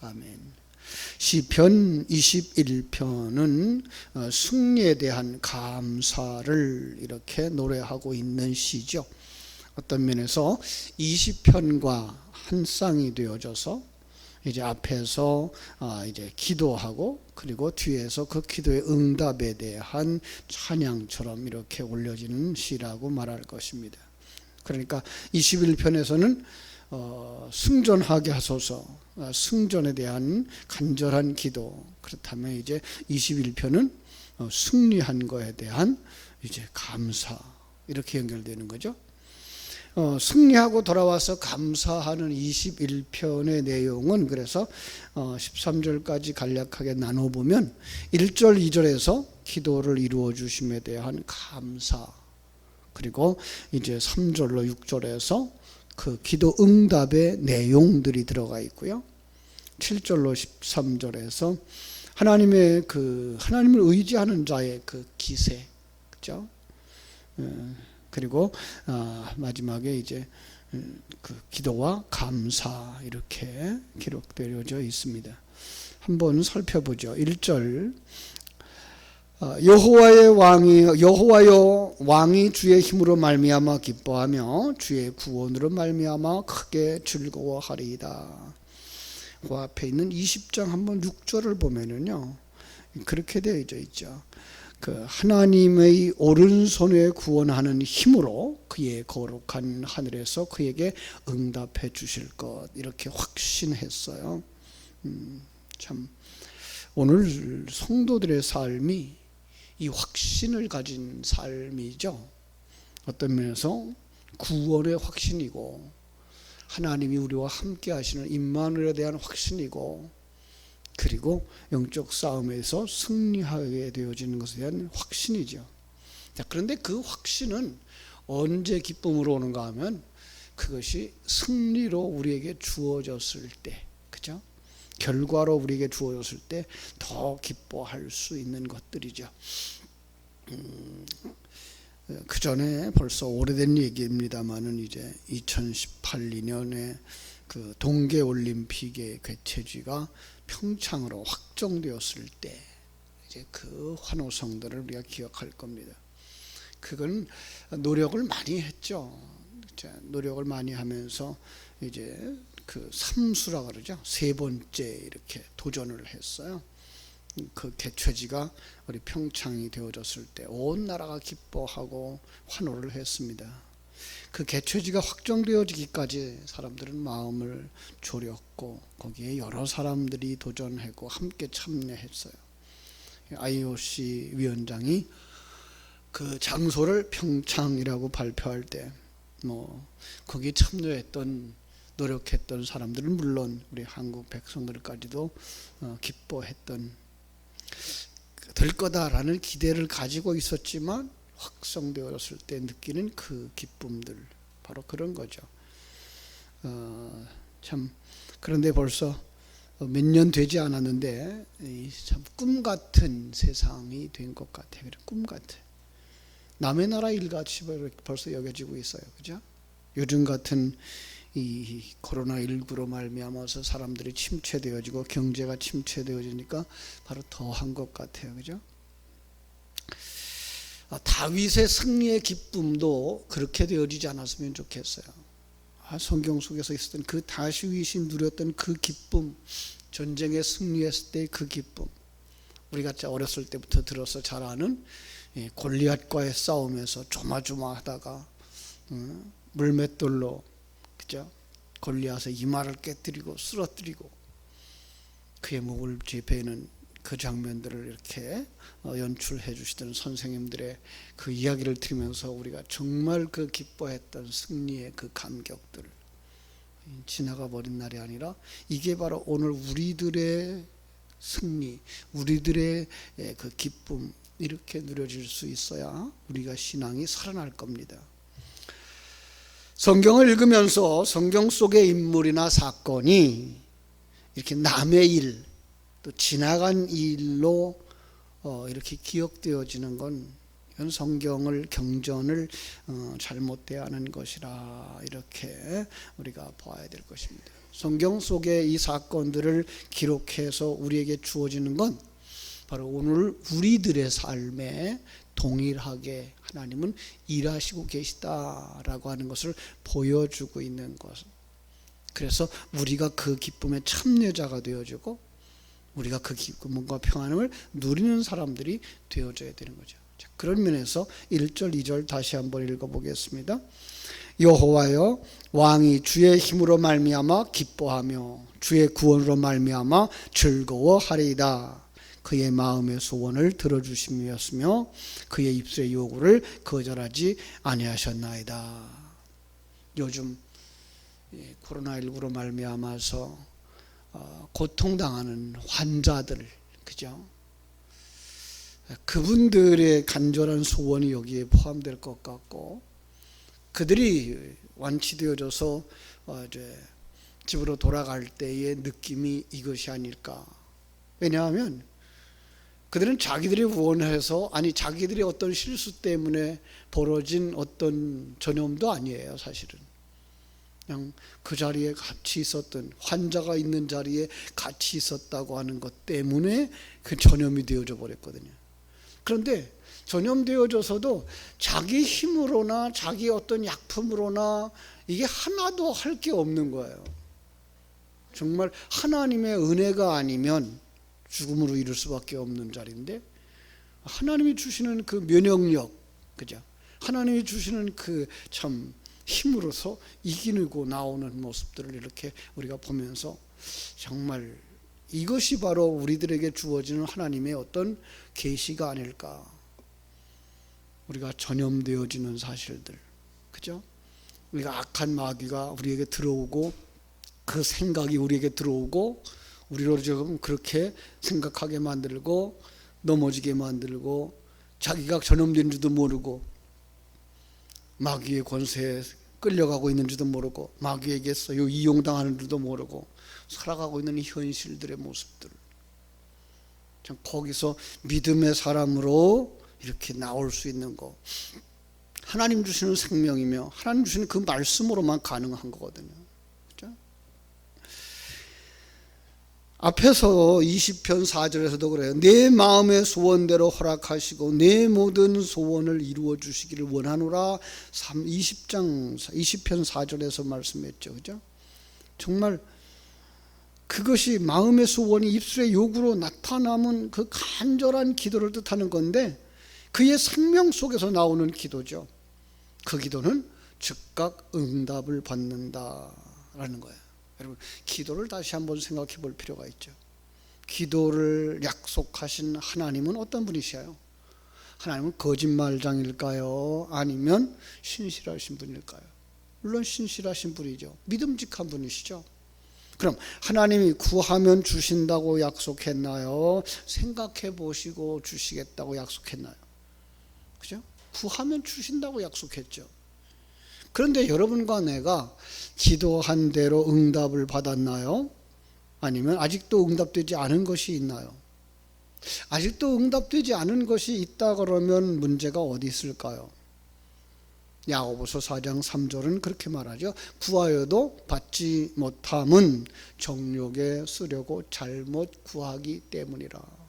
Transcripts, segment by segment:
아멘. 시편 21편은 승리에 대한 감사를 이렇게 노래하고 있는 시죠. 어떤 면에서 20편과 한 쌍이 되어져서 이제 앞에서 이제 기도하고 그리고 뒤에서 그 기도의 응답에 대한 찬양처럼 이렇게 올려지는 시라고 말할 것입니다. 그러니까 21편에서는 승전하게 하소서, 승전에 대한 간절한 기도. 그렇다면 이제 21편은 승리한 거에 대한 이제 감사, 이렇게 연결되는 거죠. 승리하고 돌아와서 감사하는 21편의 내용은 그래서 13절까지 간략하게 나눠보면 1절, 2절에서 기도를 이루어 주심에 대한 감사, 그리고 이제 3절로 6절에서 그 기도 응답의 내용들이 들어가 있고요. 7절로 13절에서 하나님의 하나님을 의지하는 자의 그 기세, 그죠? 그리고 마지막에 이제 그 기도와 감사 이렇게 기록되어져 있습니다. 한번 살펴보죠. 1절 여호와여 왕이 주의 힘으로 말미암아 기뻐하며 주의 구원으로 말미암아 크게 즐거워하리이다. 그 앞에 있는 20장 한번 6절을 보면은요, 그렇게 되어져 있죠. 그 하나님의 오른손에 구원하는 힘으로 그의 거룩한 하늘에서 그에게 응답해 주실 것, 이렇게 확신했어요. 참 오늘 성도들의 삶이 이 확신을 가진 삶이죠. 어떤 면에서 구원의 확신이고 하나님이 우리와 함께 하시는 임마누엘에 대한 확신이고, 그리고 영적 싸움에서 승리하게 되어지는 것에 대한 확신이죠. 자, 그런데 그 확신은 언제 기쁨으로 오는가 하면 그것이 승리로 우리에게 주어졌을 때, 그죠? 결과로 우리에게 주어졌을 때 더 기뻐할 수 있는 것들이죠. 그 전에 벌써 오래된 얘기입니다만은 이제 2018년에 그 동계올림픽의 개최지가 평창으로 확정되었을 때 이제 그 환호성들을 우리가 기억할 겁니다. 그건 노력을 많이 했죠. 노력을 많이 하면서 이제 그 삼수라 그러죠. 세 번째 이렇게 도전을 했어요. 그 개최지가 우리 평창이 되어졌을 때 온 나라가 기뻐하고 환호를 했습니다. 그 개최지가 확정되어지기까지 사람들은 마음을 졸였고 거기에 여러 사람들이 도전하고 함께 참여했어요. IOC 위원장이 그 장소를 평창이라고 발표할 때 거기 참여했던 노력했던 사람들은 물론 우리 한국 백성들까지도 기뻐했던, 될 거다라는 기대를 가지고 있었지만 확성되었을 때 느끼는 그 기쁨들, 바로 그런 거죠. 참 그런데 벌써 몇 년 되지 않았는데 참 꿈 같은 세상이 된 것 같아요. 꿈 같아. 남의 나라 일같이 벌써 여겨지고 있어요, 그죠? 요즘 같은 이 코로나19로 말미암아서 사람들이 침체되어지고 경제가 침체되어지니까 바로 더한 것 같아요, 그죠? 다윗의 승리의 기쁨도 그렇게 되어지지 않았으면 좋겠어요. 성경 속에서 있었던 그 다윗이 누렸던 그 기쁨, 전쟁에 승리했을 때 그 기쁨, 우리가 어렸을 때부터 들어서 잘 아는 골리앗과의 싸움에서 조마조마하다가 물맷돌로, 그죠? 골리앗의 이마를 깨뜨리고 쓰러뜨리고 그의 목을 베는 그 장면들을 이렇게 연출해 주시던 선생님들의 그 이야기를 들으면서 우리가 정말 그 기뻐했던 승리의 그 감격들, 지나가 버린 날이 아니라 이게 바로 오늘 우리들의 승리, 우리들의 그 기쁨, 이렇게 누려질 수 있어야 우리가 신앙이 살아날 겁니다. 성경을 읽으면서 성경 속의 인물이나 사건이 이렇게 남의 일, 또 지나간 일로 이렇게 기억되어지는 건 이건 성경을, 경전을 잘못 대하는 것이라, 이렇게 우리가 봐야 될 것입니다. 성경 속의 이 사건들을 기록해서 우리에게 주어지는 건 바로 오늘 우리들의 삶에 동일하게 하나님은 일하시고 계시다라고 하는 것을 보여주고 있는 것. 그래서 우리가 그 기쁨의 참여자가 되어주고 우리가 그 기쁨과 평안을 누리는 사람들이 되어줘야 되는 거죠. 자, 그런 면에서 1절 2절 다시 한번 읽어보겠습니다. 여호와여, 왕이 주의 힘으로 말미암아 기뻐하며 주의 구원으로 말미암아 즐거워하리이다. 그의 마음의 소원을 들어주심이었으며 그의 입술의 요구를 거절하지 아니하셨나이다. 요즘 코로나19로 말미암아서 고통당하는 환자들, 그죠? 그분들의 간절한 소원이 여기에 포함될 것 같고, 그들이 완치되어져서 이제 집으로 돌아갈 때의 느낌이 이것이 아닐까. 왜냐하면 그들은 자기들이 원해서, 아니 자기들이 어떤 실수 때문에 벌어진 어떤 전염도 아니에요. 사실은 그냥 그 자리에 같이 있었던, 환자가 있는 자리에 같이 있었다고 하는 것 때문에 그 전염이 되어져 버렸거든요. 그런데 전염되어져서도 자기 힘으로나 자기 어떤 약품으로나 이게 하나도 할 게 없는 거예요. 정말 하나님의 은혜가 아니면 죽음으로 이를 수밖에 없는 자리인데, 하나님이 주시는 그 면역력, 그죠? 하나님이 주시는 그 참 힘으로서 이기고 나오는 모습들을 이렇게 우리가 보면서 정말 이것이 바로 우리들에게 주어지는 하나님의 어떤 계시가 아닐까. 우리가 전염되어지는 사실들, 그죠? 우리가 악한 마귀가 우리에게 들어오고 그 생각이 우리에게 들어오고 우리로 지금 그렇게 생각하게 만들고 넘어지게 만들고 자기가 전염된 줄도 모르고 마귀의 권세에 끌려가고 있는지도 모르고 마귀에게서 이용당하는 줄도 모르고 살아가고 있는 현실들의 모습들, 참 거기서 믿음의 사람으로 이렇게 나올 수 있는 거, 하나님 주시는 생명이며 하나님 주시는 그 말씀으로만 가능한 거거든요. 그렇죠? 앞에서 20편 4절에서도 그래요. 내 마음의 소원대로 허락하시고 내 모든 소원을 이루어 주시기를 원하노라. 20편 4절에서 말씀했죠. 그죠? 정말 그것이 마음의 소원이 입술의 요구로 나타나면 그 간절한 기도를 뜻하는 건데, 그의 생명 속에서 나오는 기도죠. 그 기도는 즉각 응답을 받는다라는 거예요. 여러분, 기도를 다시 한번 생각해 볼 필요가 있죠. 기도를 약속하신 하나님은 어떤 분이셔요? 하나님은 거짓말장일까요? 아니면 신실하신 분일까요? 물론 신실하신 분이죠. 믿음직한 분이시죠. 그럼 하나님이 구하면 주신다고 약속했나요? 생각해 보시고 주시겠다고 약속했나요? 그죠? 구하면 주신다고 약속했죠. 그런데 여러분과 내가 기도한 대로 응답을 받았나요? 아니면 아직도 응답되지 않은 것이 있나요? 아직도 응답되지 않은 것이 있다 그러면 문제가 어디 있을까요? 야고보서 4장 3절은 그렇게 말하죠. 구하여도 받지 못함은 정욕에 쓰려고 잘못 구하기 때문이라.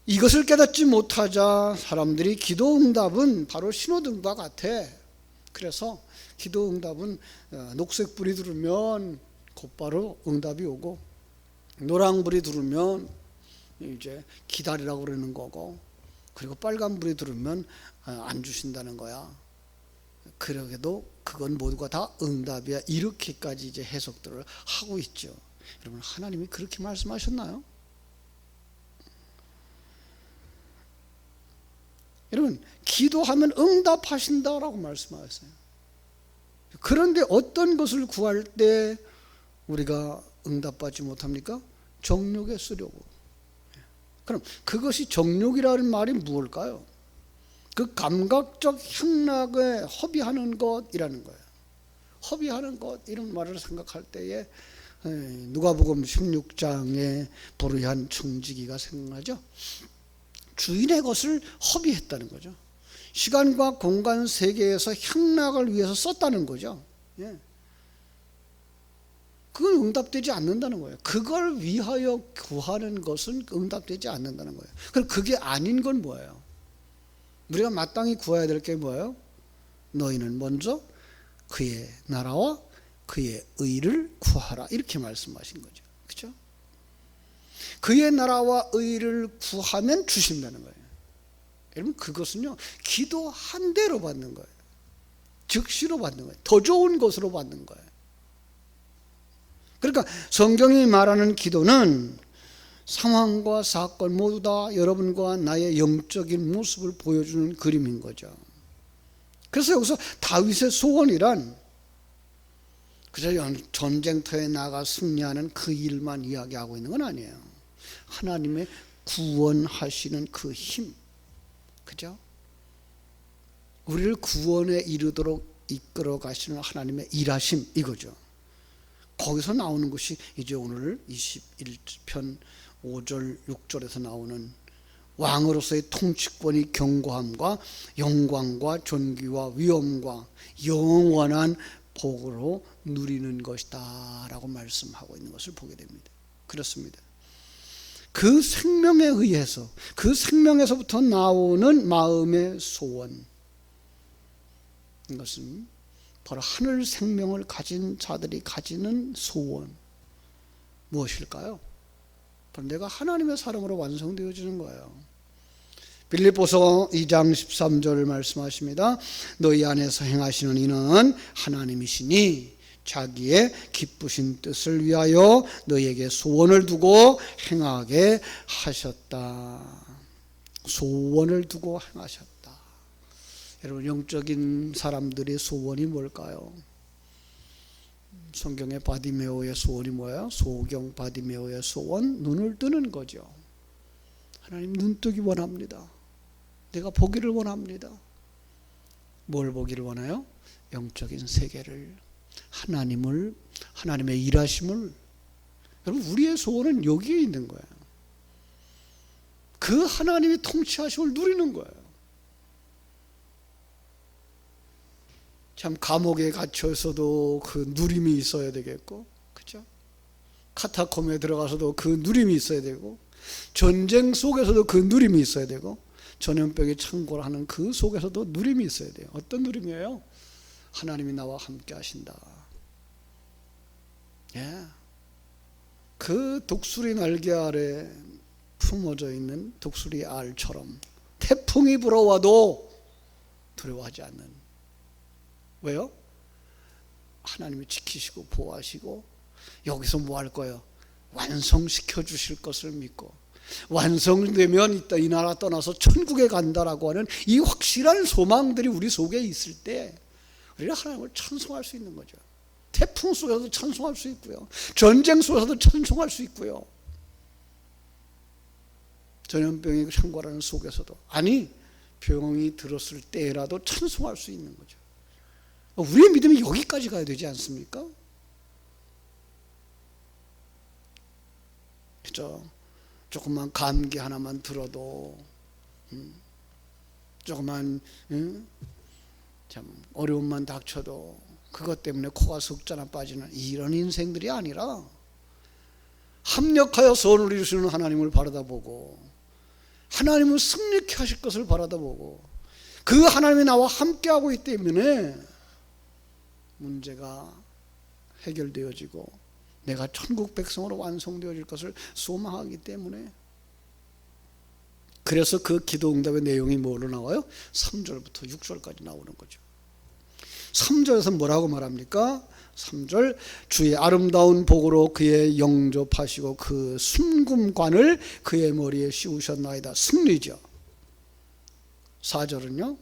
이것을 깨닫지 못하자 사람들이 기도 응답은 바로 신호등과 같아. 그래서 기도 응답은 녹색불이 들으면 곧바로 응답이 오고, 노란불이 들으면 이제 기다리라고 그러는 거고, 그리고 빨간불이 들으면 안 주신다는 거야. 그러게도 그건 모두가 다 응답이야. 이렇게까지 이제 해석들을 하고 있죠. 여러분, 하나님이 그렇게 말씀하셨나요? 여러분, 기도하면 응답하신다라고 말씀하셨어요. 그런데 어떤 것을 구할 때 우리가 응답받지 못합니까? 정욕에 쓰려고. 그럼 그것이 정욕이라는 말이 무엇일까요? 그 감각적 향락에 허비하는 것이라는 거예요. 허비하는 것, 이런 말을 생각할 때에 누가복음 16장의 불의한 청지기가 생각나죠. 주인의 것을 허비했다는 거죠. 시간과 공간 세계에서 향락을 위해서 썼다는 거죠. 예. 그건 응답되지 않는다는 거예요. 그걸 위하여 구하는 것은 응답되지 않는다는 거예요. 그럼 그게 아닌 건 뭐예요? 우리가 마땅히 구해야 될 게 뭐예요? 너희는 먼저 그의 나라와 그의 의를 구하라, 이렇게 말씀하신 거죠. 그렇죠? 그의 나라와 의를 구하면 주신다는 거예요. 여러분, 그것은요, 기도한 대로 받는 거예요. 즉시로 받는 거예요. 더 좋은 것으로 받는 거예요. 그러니까 성경이 말하는 기도는 상황과 사건 모두 다 여러분과 나의 영적인 모습을 보여주는 그림인 거죠. 그래서 여기서 다윗의 소원이란 그저 전쟁터에 나가 승리하는 그 일만 이야기하고 있는 건 아니에요. 하나님의 구원하시는 그 힘, 그죠? 우리를 구원에 이르도록 이끌어 가시는 하나님의 일하심, 이거죠. 거기서 나오는 것이 이제 오늘 21편 5절 6절에서 나오는 왕으로서의 통치권이 견고함과 영광과 존귀와 위엄과 영원한 복으로 누리는 것이다 라고 말씀하고 있는 것을 보게 됩니다. 그렇습니다. 그 생명에 의해서, 그 생명에서부터 나오는 마음의 소원, 이것은 바로 하늘 생명을 가진 자들이 가지는 소원, 무엇일까요? 바로 내가 하나님의 사랑으로 완성되어지는 거예요. 빌립보서 2장 13절을 말씀하십니다. 너희 안에서 행하시는 이는 하나님이시니 자기의 기쁘신 뜻을 위하여 너희에게 소원을 두고 행하게 하셨다. 소원을 두고 행하셨다. 여러분, 영적인 사람들의 소원이 뭘까요? 성경의 바디메오의 소원이 뭐예요? 소경 바디메오의 소원, 눈을 뜨는 거죠. 하나님, 눈 뜨기 원합니다. 내가 보기를 원합니다. 뭘 보기를 원해요? 영적인 세계를, 하나님을, 하나님의 일하심을. 여러분, 우리의 소원은 여기에 있는 거예요. 그 하나님의 통치하심을 누리는 거예요. 참, 감옥에 갇혀서도 그 누림이 있어야 되겠고, 그렇죠? 카타콤에 들어가서도 그 누림이 있어야 되고, 전쟁 속에서도 그 누림이 있어야 되고, 전염병에 창궐하는 그 속에서도 누림이 있어야 돼요. 어떤 누림이에요? 하나님이 나와 함께 하신다. 예. 그 독수리 날개 아래 품어져 있는 독수리 알처럼 태풍이 불어와도 두려워하지 않는. 왜요? 하나님이 지키시고 보호하시고 여기서 뭐 할 거예요? 완성시켜 주실 것을 믿고, 완성되면 이 나라 떠나서 천국에 간다라고 하는 이 확실한 소망들이 우리 속에 있을 때 우리가 하나님을 찬송할 수 있는 거죠. 태풍 속에서도 찬송할 수 있고요, 전쟁 속에서도 찬송할 수 있고요, 전염병이 창궐하는 속에서도, 아니 병이 들었을 때라도 찬송할 수 있는 거죠. 우리의 믿음이 여기까지 가야 되지 않습니까? 그죠? 조금만 감기 하나만 들어도, 조금만 참 어려움만 닥쳐도 그것 때문에 코가 석자나 빠지는 이런 인생들이 아니라, 합력하여 선을 이루시는 하나님을 바라다보고 하나님을 승리케 하실 것을 바라다보고 그 하나님이 나와 함께하고 있기 때문에 문제가 해결되어지고 내가 천국 백성으로 완성되어질 것을 소망하기 때문에, 그래서 그 기도 응답의 내용이 뭐로 나와요? 3절부터 6절까지 나오는 거죠. 3절에서 뭐라고 말합니까? 3절, 주의 아름다운 복으로 그의 영접하시고 그 순금관을 그의 머리에 씌우셨나이다. 승리죠. 4절은요,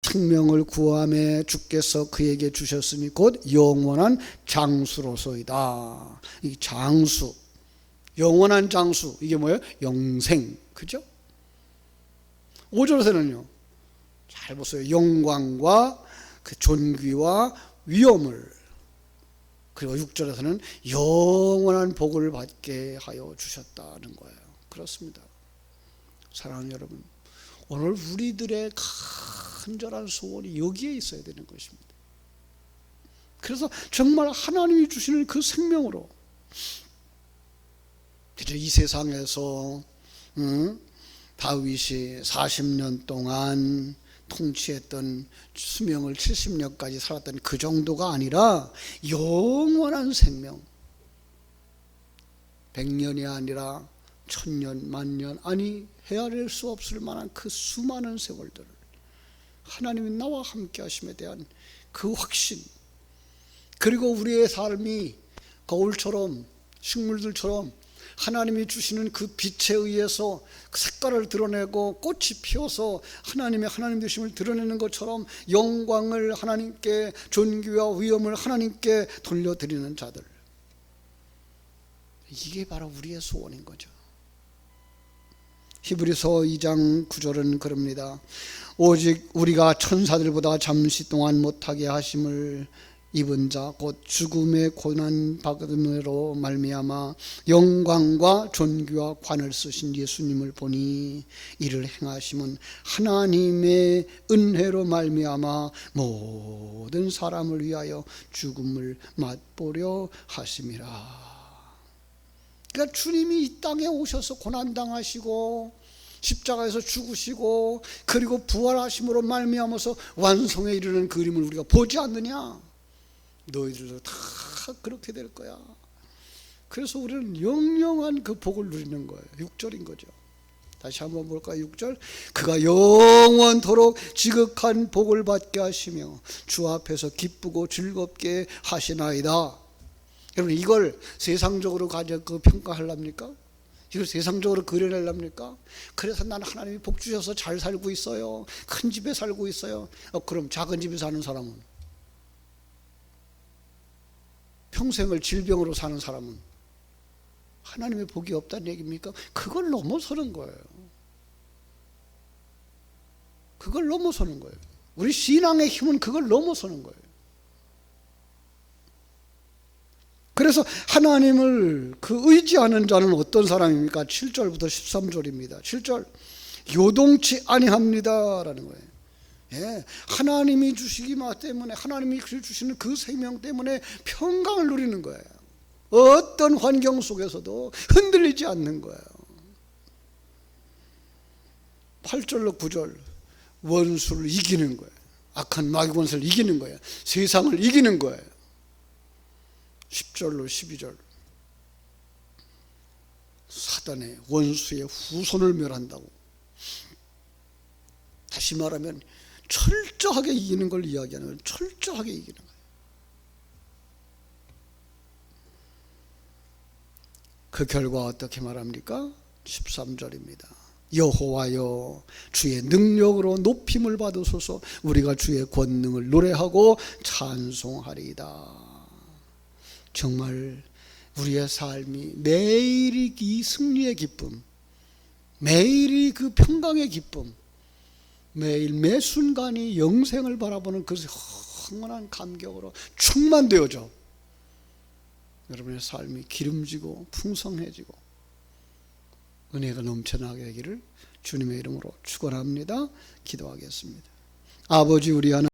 생명을 구함에 주께서 그에게 주셨으니 곧 영원한 장수로소이다. 이 장수, 영원한 장수, 이게 뭐예요? 영생, 그죠? 5절에서는요, 잘 보세요. 영광과 그 존귀와 위엄을, 그리고 6절에서는 영원한 복을 받게 하여 주셨다는 거예요. 그렇습니다. 사랑하는 여러분, 오늘 우리들의 간절한 소원이 여기에 있어야 되는 것입니다. 그래서 정말 하나님이 주시는 그 생명으로 이 세상에서 다윗이 40년 동안 통치했던 수명을 70년까지 살았던 그 정도가 아니라 영원한 생명, 100년이 아니라 1000년, 만년, 아니 헤아릴 수 없을 만한 그 수많은 세월들을 하나님이 나와 함께 하심에 대한 그 확신, 그리고 우리의 삶이 거울처럼 식물들처럼 하나님이 주시는 그 빛에 의해서 그 색깔을 드러내고 꽃이 피어서 하나님 되심을 드러내는 것처럼 영광을 하나님께, 존귀와 위엄을 하나님께 돌려드리는 자들, 이게 바로 우리의 소원인 거죠. 히브리서 2장 9절은 그럽니다. 오직 우리가 천사들보다 잠시 동안 못하게 하심을 입은 자 곧 죽음의 고난 받음으로 말미암아 영광과 존귀와 관을 쓰신 예수님을 보니 이를 행하심은 하나님의 은혜로 말미암아 모든 사람을 위하여 죽음을 맛보려 하심이라. 그러니까 주님이 이 땅에 오셔서 고난당하시고 십자가에서 죽으시고 그리고 부활하심으로 말미암아서 완성에 이르는 그림을 우리가 보지 않느냐? 너희들도 다 그렇게 될 거야. 그래서 우리는 영영한 그 복을 누리는 거예요. 6절인 거죠. 다시 한번 볼까요? 6절. 그가 영원토록 지극한 복을 받게 하시며 주 앞에서 기쁘고 즐겁게 하시나이다. 여러분, 이걸 세상적으로 가져 그 평가하렵니까? 이걸 세상적으로 그려내렵니까? 그래서 나는 하나님이 복 주셔서 잘 살고 있어요, 큰 집에 살고 있어요. 그럼 작은 집에 사는 사람은, 평생을 질병으로 사는 사람은 하나님의 복이 없다는 얘기입니까? 그걸 넘어서는 거예요. 그걸 넘어서는 거예요. 우리 신앙의 힘은 그걸 넘어서는 거예요. 그래서 하나님을 그 의지하는 자는 어떤 사람입니까? 7절부터 13절입니다. 7절. 요동치 아니합니다 라는 거예요. 예, 하나님이 주시기 때문에, 하나님이 주시는 그 생명 때문에 평강을 누리는 거예요. 어떤 환경 속에서도 흔들리지 않는 거예요. 8절로 9절. 원수를 이기는 거예요. 악한 마귀 권세를 이기는 거예요. 세상을 이기는 거예요. 10절로 12절. 사단의 원수의 후손을 멸한다고. 다시 말하면 철저하게 이기는 걸 이야기하는 거예요. 철저하게 이기는 거예요. 그 결과 어떻게 말합니까? 13절입니다. 여호와여 주의 능력으로 높임을 받으소서. 우리가 주의 권능을 노래하고 찬송하리이다. 정말 우리의 삶이 매일이 이 승리의 기쁨, 매일이 그 평강의 기쁨, 매일 매 순간이 영생을 바라보는 그 흥건한 감격으로 충만되어져 여러분의 삶이 기름지고 풍성해지고 은혜가 넘쳐나게 되기를 주님의 이름으로 축원합니다. 기도하겠습니다. 아버지, 우리 하나님,